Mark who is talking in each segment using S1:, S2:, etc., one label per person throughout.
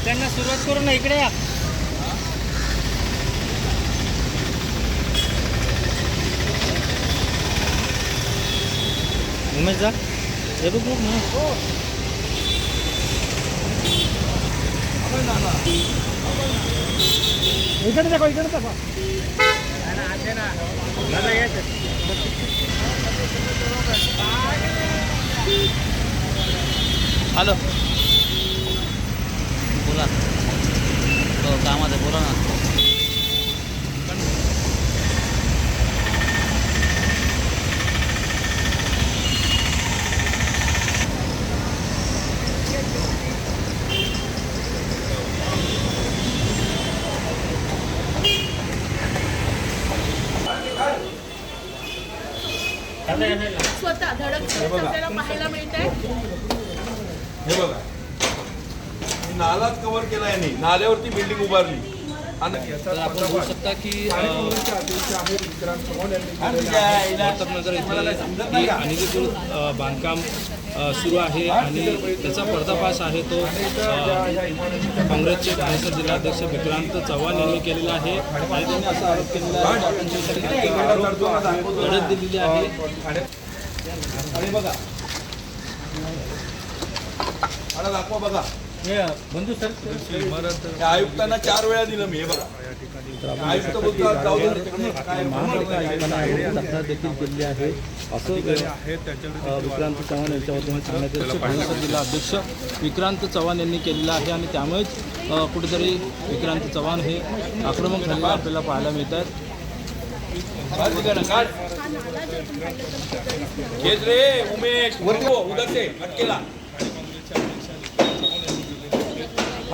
S1: त्यांना सुरुवात करू ना, इकडे या. उमेश जा, हे बघ बघ ना. इकडे दाखव, इकडे दाखव. हॅलो, बोला. हो, कामात आहे, बोला ना.
S2: स्वतः धडक आपल्याला पाहायला मिळतंय.
S3: हे बघा, नालाच कव्हर केला यांनी, नाल्यावरती बिल्डिंग उभारली.
S4: तर आपण बघू शकता की नगर येथे अनधिकृत बांधकाम सुरू आहे आणि त्याचा पर्दाफाश आहे तो काँग्रेसचे ठाणे जिल्हाध्यक्ष विक्रांत चव्हाण यांनी केलेला आहे आणि त्यांनी असा आरोप केलेला आहे, लढत दिलेली आहे.
S3: आणि बघा, आता दाखवा बघा,
S1: बंधू सर,
S3: या आयुक्तांना 4 वेळा दिलं मी. हे बघा, आयुक्त बोलतात जाऊ दे, काय
S4: महापालिका आयुक्तांना तक्रार देखील केलेली आहे असं विक्रांत चव्हाण यांच्या वतीने सांगण्यात येतं. ठाणे जिल्हा अध्यक्ष विक्रांत चव्हाण यांनी केलेलं आहे आणि त्यामुळेच कुठेतरी विक्रांत चव्हाण हे आक्रमक झालेले आपल्याला पाहायला मिळत आहेत.
S3: रे उमेश, उधर से अटकेला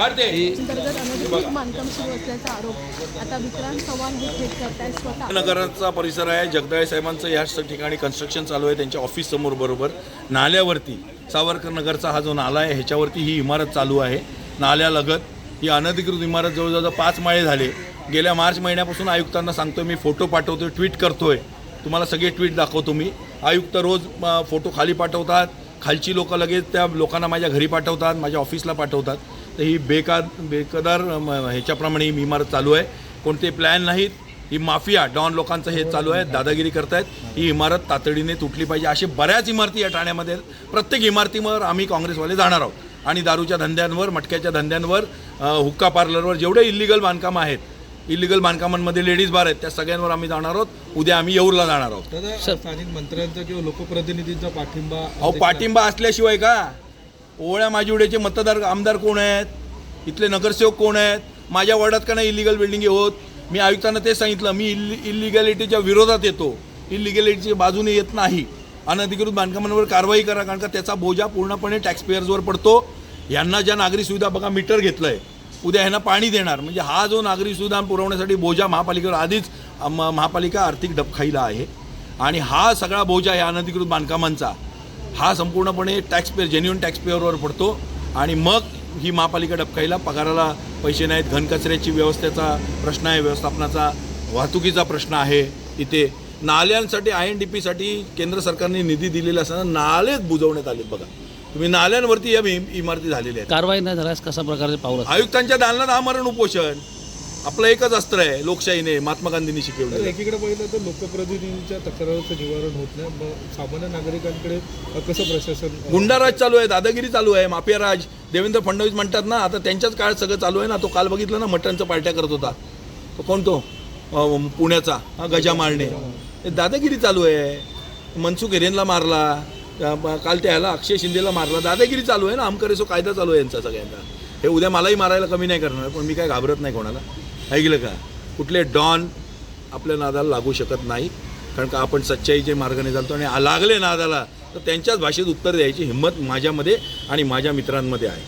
S2: अंतर्गत अनधिकृत बांधकाम सुरू असल्याचा आरोप आता विक्रांत चव्हाण हे थेट करतायत. स्वतः
S3: नगराचा परिसर आहे. जगदाळे साहेबांचं याच ठिकाणी कन्स्ट्रक्शन चालू आहे. त्यांच्या ऑफिस समोर बरोबर नाल्यावरती सावरकर नगरचा हा जो नाला आहे ह्याच्यावरती ही इमारत चालू आहे. नाल्यालगत ही अनधिकृत इमारत जवळजवळ 5 माळे झाले. गेल्या मार्च महिन्यापासून आयुक्तांना सांगतोय मी, फोटो पाठवतोय, ट्विट करतोय, तुम्हाला सगळे ट्विट दाखवतो मी. आयुक्त रोज फोटो खाली पाठवतात, खालची लोकं लगेच त्या लोकांना माझ्या घरी पाठवतात, माझ्या ऑफिसला पाठवतात. तर ही बेकदार ह्याच्याप्रमाणे ही इमारत चालू आहे. कोणते प्लॅन नाहीत. ही माफिया डॉन लोकांचं हे चालू आहे, दादागिरी करतायत. ही इमारत तातडीने तुटली पाहिजे. असे बऱ्याच इमारती या ठाण्यामध्ये आहेत. प्रत्येक इमारतीवर आम्ही काँग्रेसवाले जाणार आहोत आणि दारूच्या धंद्यांवर, मटक्याच्या धंद्यांवर, हुक्का पार्लरवर जेवढे इल्लिगल बांधकामं आहेत, इल्लिगल बांधकामांमध्ये लेडीज बार आहेत, त्या सगळ्यांवर आम्ही जाणार आहोत. उद्या आम्ही येऊरला जाणार आहोत.
S4: स्थानिक मंत्र्यांचा किंवा लोकप्रतिनिधींचा पाठिंबा
S3: अहो, पाठिंबा असल्याशिवाय का? ओवळ्या माजिवड्याचे मतदार आमदार कोण आहेत? इथले नगरसेवक कोण आहेत? माझ्या वॉर्डात का नाही इलिगल बिल्डिंग होत? मी आयुक्तांना तेच सांगितलं, मी इलिगॅलिटीच्या विरोधात येतो, इलिगॅलिटीच्या बाजूने येत नाही. अनधिकृत बांधकामांवर कारवाई करा, कारण का त्याचा बोजा पूर्णपणे टॅक्सपेयर्सवर पडतो. यांना ज्या नागरी सुविधा, बघा मीटर घेतलं आहे, उद्या ह्यांना पाणी देणार, म्हणजे हा जो नागरी सुविधा पुरवण्यासाठी बोजा महापालिकेवर आधीच महापालिका आर्थिक डबखाईला आहे. आणि हा सगळा बोजा या अनधिकृत बांधकामांचा हा संपूर्णपणे टॅक्सपेयर, जेन्युइन टॅक्सपेयरवर पडतो. आणि मग ही महापालिका डबखाईला, पगाराला पैसे नाहीत, घनकचऱ्याची व्यवस्थेचा प्रश्न आहे, व्यवस्थापनाचा, वाहतुकीचा प्रश्न आहे. इथे नाल्यांसाठी INDP केंद्र सरकारने निधी दिलेला असताना नालेच बुजवण्यात आले. बघा तुम्ही, नाल्यांवरती या इमारती झालेल्या आहेत.
S4: कारवाई नाही झाल्यास कशा प्रकारचे पाऊल?
S3: आयुक्तांच्या दालनात आमरण उपोषण आपलं एकच अस्त्र आहे, लोकशाहीने, महात्मा गांधींनी शिकवलं.
S5: एकीकडे पाहिलं तर लोकप्रतिनिधींच्या तक्राराचं निवारण होत नाही, मग सामान्य नागरिकांकडे कसं प्रशासन?
S3: गुंडाराज चालू आहे, दादागिरी चालू आहे, माफियाराज. देवेंद्र फडणवीस म्हणतात ना, आता त्यांच्याच काळात सगळं चालू आहे ना. तो काल बघितलं ना, मटणचं पार्ट्या करत होता तो, कोण तो पुण्याचा गजा मारणे, दादागिरी चालू आहे. मनसुख हिरेनला मारला, काल त्याला अक्षय शिंदेला मारला, दादागिरी चालू आहे ना. आमकरेसो कायदा चालू आहे यांचा सगळ्यांचा. हे उद्या मलाही मारायला कमी नाही करणार, पण मी काय घाबरत नाही कोणाला. ऐकलं का? कुठले डॉन आपल्या नादाला लागू शकत नाही, कारण का आपण सच्चाईच्या मार्गाने चालतो. आणि लागले नादाला तर त्यांच्याच भाषेत उत्तर द्यायची हिंमत माझ्यामध्ये आणि माझ्या मित्रांमध्ये आहे.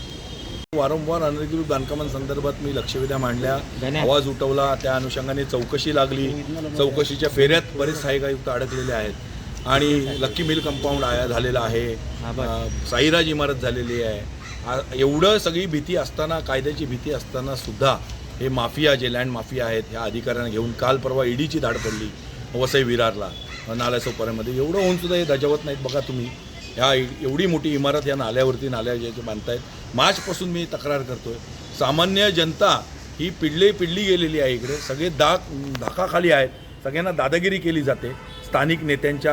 S3: वारंवार अनधिकृत बांधकामांसंदर्भात मी लक्षवेध्या मांडल्या, आवाज उठवला, त्या अनुषंगाने चौकशी लागली. चौकशीच्या फेऱ्यात बरेच सहाय्यक आयुक्त अडकलेले आहेत आणि लक्की मिल कंपाऊंड झालेलं आहे, साईराज इमारत झालेली आहे. एवढं सगळी भीती असताना, कायद्याची भीती असताना सुद्धा हे माफिया, जे लँड माफिया आहेत, ह्या अधिकाऱ्यांना घेऊन काल परवा ईडीची धाड पडली वसई विरारला, नाल्यासोपाऱ्यामध्ये. एवढं होऊन सुद्धा हे दजावत नाहीत. बघा तुम्ही, ह्या एवढी मोठी इमारत या नाल्यावरती, नाल्या जे बांधतायत. मार्चपासून मी तक्रार करतोय, सामान्य जनता ही पिढली गेलेली आहे. इकडे सगळे धाकाखाली आहेत. सगळ्यांना दादागिरी केली जाते स्थानिक नेत्यांच्या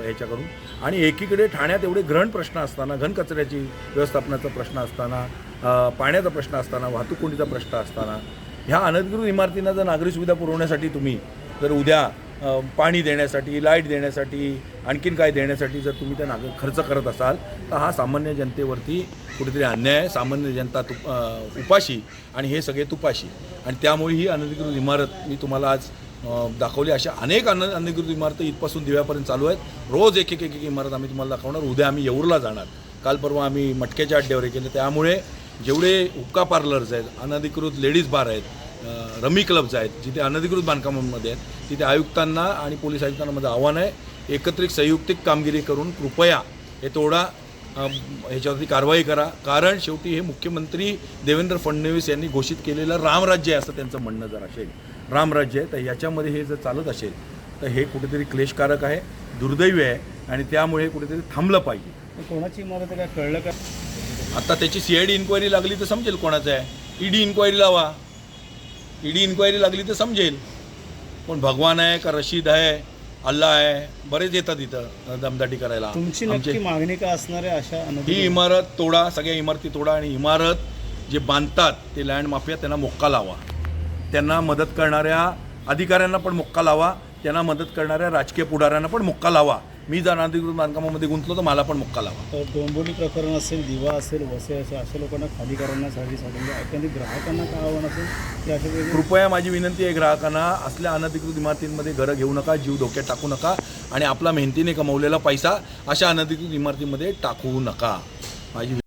S3: ह्याच्याकडून. आणि एकीकडे ठाण्यात एवढे ग्रहण प्रश्न असताना, घनकचऱ्याची व्यवस्थापनाचा प्रश्न असताना, पाण्याचा प्रश्न असताना, वाहतूक कोंडीचा प्रश्न असताना, ह्या अनधिकृत इमारतींना जर नागरी सुविधा पुरवण्यासाठी तुम्ही जर उद्या पाणी देण्यासाठी, लाईट देण्यासाठी, आणखीन काय देण्यासाठी जर तुम्ही त्या खर्च करत असाल तर हा सामान्य जनतेवरती कुठेतरी अन्याय आहे. सामान्य जनता उपाशी आणि हे सगळे तुपाशी. आणि त्यामुळे ही अनधिकृत इमारत मी तुम्हाला आज दाखवली. अशा अनेक अनधिकृत इमारती इथपासून दिव्यापर्यंत चालू आहेत. रोज एक इमारत आम्ही तुम्हाला दाखवणार. उद्या आम्ही येऊरला जाणार. काल परवा आम्ही मटक्याच्या अड्ड्यावर केले. त्यामुळे जेवढे हुक्का पार्लर्स आहेत, अनधिकृत लेडीज बार आहेत, रमी क्लब्स आहेत, जिथे अनधिकृत बांधकामांमध्ये आहेत, तिथे आयुक्तांना आणि पोलीस आयुक्तांना माझं आव्हान आहे, एकत्रित संयुक्तिक कामगिरी करून कृपया हे तोडा, ह्याच्यावरती कारवाई करा. कारण शेवटी हे मुख्यमंत्री देवेंद्र फडणवीस यांनी घोषित केलेलं रामराज्य आहे असं त्यांचं म्हणणं जर असेल. रामराज्य आहे तर याच्यामध्ये हे जर चालत असेल तर हे कुठेतरी क्लेशकारक आहे, दुर्दैवी आहे आणि त्यामुळे हे कुठेतरी थांबलं पाहिजे.
S4: कोणाची इमारत काय कळलं का?
S3: आता त्याची CID इन्क्वायरी लागली तर समजेल कोणाचं आहे. ED इन्क्वायरी लावा. ED इन्क्वायरी लागली तर समजेल कोण भगवान आहे का रशीद आहे, अल्लाह आहे, बरेच येतात इथं दमदाटी करायला.
S4: तुमची नक्की मागणी का असणार आहे अशा
S3: ही इमारत तोडा, सगळ्या इमारती तोडा आणि इमारत जे बांधतात ते लँड माफिया त्यांना मोक्का लावा. त्यांना मदत करणाऱ्या अधिकाऱ्यांना पण मोक्का लावा. त्यांना मदत करणाऱ्या राजकीय पुढाऱ्यांना पण मोक्का लावा. मी जर अनधिकृत बांधकामामध्ये गुंतलो तर मला पण मोक्का लावा.
S4: डोंबिवली प्रकरण असेल, दिवा असेल, वसे असेल, अशा लोकांना खाली करण्यासाठी एखादी ग्राहकांना काय आव्हान असेल की अशा वेगळी
S3: कृपया माझी विनंती आहे ग्राहकांना, असल्या अनधिकृत इमारतींमध्ये घरं घेऊ नका, जीव धोक्यात टाकू नका आणि आपला मेहनतीने कमवलेला पैसा अशा अनधिकृत इमारतीमध्ये टाकू नका. माझी